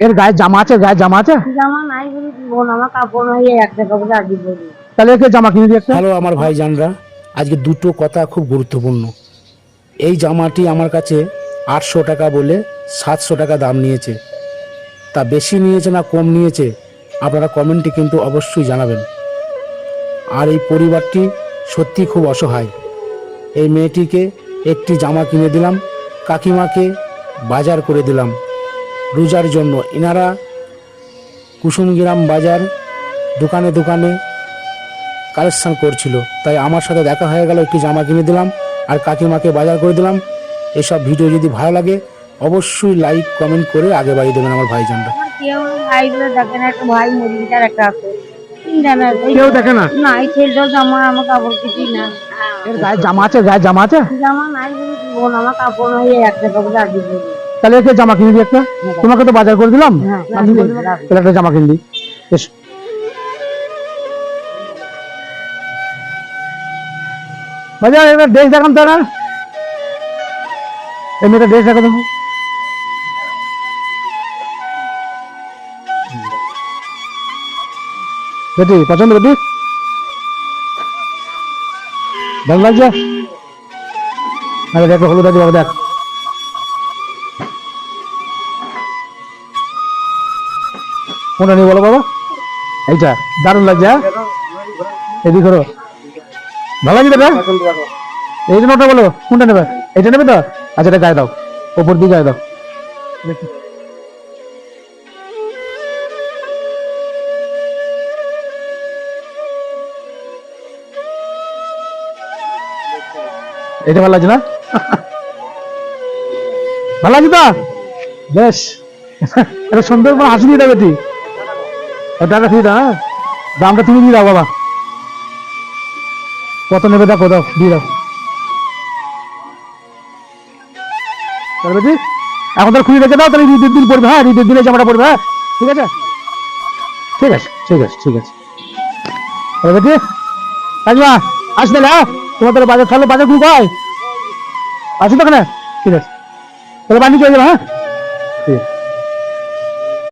এর গায়ে জামা আছে? গায়ে জামা আছে? জামা নাই বলি বোন, আমার কাপড় নাই, একটা কাপড় আগে বলি। তাহলে একে জামা কিনে দিয়ে একটা। হ্যালো আমার ভাইজানরা, আজকে দুটো কথা খুব গুরুত্বপূর্ণ। এই জামাটি আমার কাছে 800 টাকা বলে 700 টাকা দাম নিয়েছে। তা বেশি নিয়েছে না কম নিয়েছে আপনারা কমেন্টে কিন্তু অবশ্যই জানাবেন। আর এই পরিবারটি সত্যি খুব অসহায়। এই মেয়েটিকে একটি জামা কিনে দিলাম, কাকিমাকে বাজার করে দিলাম রোজার জন্য। এনারা কুসুমগ্রাম বাজার দোকানে দোকানে কালেকশন করছিল, তাই আমার সাথে দেখা হয়ে গেল, একটি জামা কিনে দিলাম আর কাকিমাকে বাজার করে দিলাম। এসব ভিডিও যদি ভালো লাগে অবশ্যই লাইক কমেন্ট করে আগে বাড়িয়ে দেবেন আমার ভাইজানরা। আমার কেউ ভাইগুলো দেখে না, একটা ভাই মরিদার একটা আছে, চিন্তা না। কেউ দেখে না? না, এই ছেলেটাও জামা, আমার কাপড় কিছুই না। এর গায়ে জামা আছে? গায়ে জামা আছে? জামা নাই বলি বোন, আমার কাপড় নাই, একটা কাপড় আগে বলি। তাহলে একে জামা কিনে দিই একটা। তোমাকে তো বাজার করে দিলাম, তাহলে একটা জামা কিনে দিই। বেশ, বাজার এবার ড্রেস দেখান তো না, এই মেয়েটা ড্রেস দেখা দেখো। বেটি পছন্দ? বেটি ভালো লাগছে? আরে দেখো, হলুদ আছে বাবা, দেখ। কোনটা নিয়ে বলো বাবা? এইটা দারুণ লাগছে। হ্যাঁ, এদিক করো, ভালো লাগছে এটা? এই জন্য ওটা বলো, কোনটা নেবে? এটা নেবে তো? আচ্ছা, এটা গায়ে দাও, ওপর দিয়ে গায়ে দাও। এটা ভালো লাগছে না? ভালো লাগছে তো? বেশ, এটা সুন্দর করে হাসি দিয়ে দেবে তুই। টাকা দিয়ে দাও, হ্যাঁ দামটা তুমি দিয়ে দাও বাবা। কত নেবে দেখো, দাও দিয়ে দাও। এখন তার খুলে রেখে দাও, তাহলে ঈদের দিন পড়বে। হ্যাঁ, ঈদের দিনে জামাটা পড়বে। হ্যাঁ, ঠিক আছে, ঠিক আছে, ঠিক আছে, ঠিক আছে। বেটি কাকিমা আসবে না? তোমার তাহলে বাজার, তাহলে বাজার খুব হয় আছে তো? ঠিক আছে, তাহলে বাড়ি চলে যাবে। হ্যাঁ।